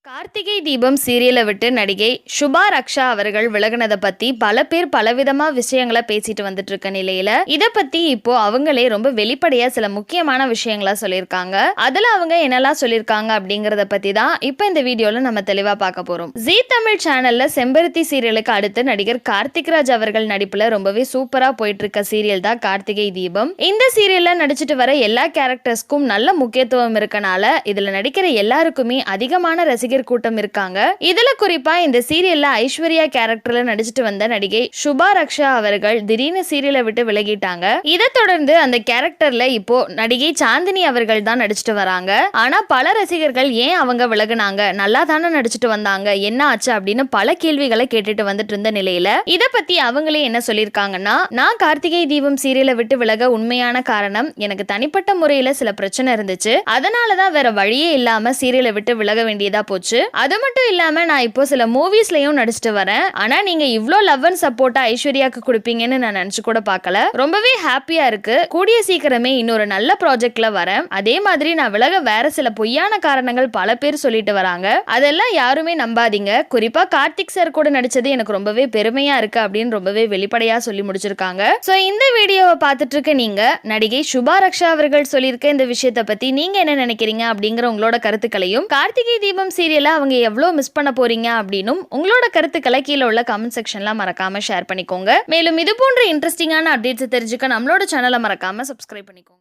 கார்த்திகை தீபம் சீரியலை விட்டு நடிகை சுபா ரக்ஷா அவர்கள் விலகினதை பத்தி பல பேர் பலவிதமா விஷயங்களை பேசிட்டு வந்துட்டு இருக்க நிலையில இத பத்தி இப்போ அவங்களே ரொம்ப வெளிப்படையா சில முக்கியமான விஷயங்களா சொல்லியிருக்காங்க. அதுல அவங்க என்னெல்லாம் சொல்லியிருக்காங்க அப்படிங்கறத பத்தி தான் இப்போ இந்த வீடியோல நம்ம தெளிவா பார்க்க போறோம். ஜீ தமிழ் சேனல்ல செம்பருத்தி சீரியலுக்கு அடுத்து நடிகர் கார்த்திக் ராஜ் அவர்கள் நடிப்புல ரொம்பவே சூப்பரா போயிட்டு இருக்க சீரியல் தான் கார்த்திகை தீபம். இந்த சீரியல்ல நடிச்சிட்டு வர எல்லா கேரக்டர்ஸ்க்கும் நல்ல முக்கியத்துவம் இருக்கனால இதுல நடிக்கிற எல்லாருக்குமே அதிகமான ரசிகர் கூட்டம் இருக்காங்க. இதுல குறிப்பா இந்த சீரியல்ல ஐஸ்வர்யா கேரக்டர்ல நடிச்சிட்டு வந்த நடிகை சுபா ரக்ஷா அவர்கள் திடீர்னு சீரியலை விட்டு விலகிட்டாங்க. இதை தொடர்ந்து அந்த கேரக்டர்ல இப்போ நடிகை சாந்தினி அவர்கள் தான் நடிச்சிட்டு வராங்க. ஆனா பல ரசிகர்கள் ஏன் அவங்க விலகுனாங்க, நல்லா தானே நடிச்சிட்டு வந்தாங்க, என்ன ஆச்சு அப்படின்னு பல கேள்விகளை கேட்டுட்டு வந்துட்டு இருந்த நிலையில இத பத்தி அவங்களே என்ன சொல்லியிருக்காங்கன்னா, நான் கார்த்திகை தீபம் சீரியலை விட்டு விலக உண்மையான காரணம் எனக்கு தனிப்பட்ட முறையில சில பிரச்சனை இருந்துச்சு. அதனாலதான் வேற வழியே இல்லாம சீரியலை விட்டு விலக வேண்டியதா போச்சு. அது மட்டும் இல்லாம நான் இப்போ சில மூவிஸ்லயும் நடிச்சிட்டு வரேன். ஆனா நீங்க இவ்ளோ லவ் அண்ட் சப்போர்ட்டா ஐஸ்வர்யாக்கு கொடுப்பீங்கன்னு நான் நினைச்சு கூட பார்க்கல. ரொம்பவே ஹாப்பியா இருக்கு. கூடிய சீக்கிரமே இன்னொரு நல்ல ப்ராஜெக்ட்ல வரேன். அதே மாதிரி நான் விலக வேற சில பொய்யான காரணங்கள் பல பேர் சொல்லிட்டு வராங்க. அதெல்லாம் யாருமே நம்பாதீங்க. குறிப்பா கார்த்திக் சார் கூட நடிச்சது எனக்கு ரொம்பவே பெருமையா இருக்கு அப்படின்னு ரொம்பவே வெளிப்படையா சொல்லி முடிச்சிருக்காங்க. சோ இந்த வீடியோவை பார்த்துட்டு இருக்க நீங்க நடிகை சுபா ரக்ஷா அவர்கள் சொல்லியிருக்க இந்த விஷயத்தை பத்தி நீங்க என்ன நினைக்கிறீங்க அப்படிங்கிற உங்களோட கருத்துக்களையும், கார்த்திகை தீபம் சீரியலை அவங்க எவ்வளவு மிஸ் பண்ண போறீங்க அப்படின்னும் உங்களோட கருத்துக்களை கீழே உள்ள கமெண்ட் செக்ஷன்ல மறக்காம ஷேர் பண்ணிக்கோங்க. மேலும் இது போன்ற இன்ட்ரெஸ்டிங்கான அப்டேட்ஸ் தெரிஞ்சுக்க நம்மளோட சேனலை மறக்காம சப்ஸ்கிரைப் பண்ணிக்கோங்க.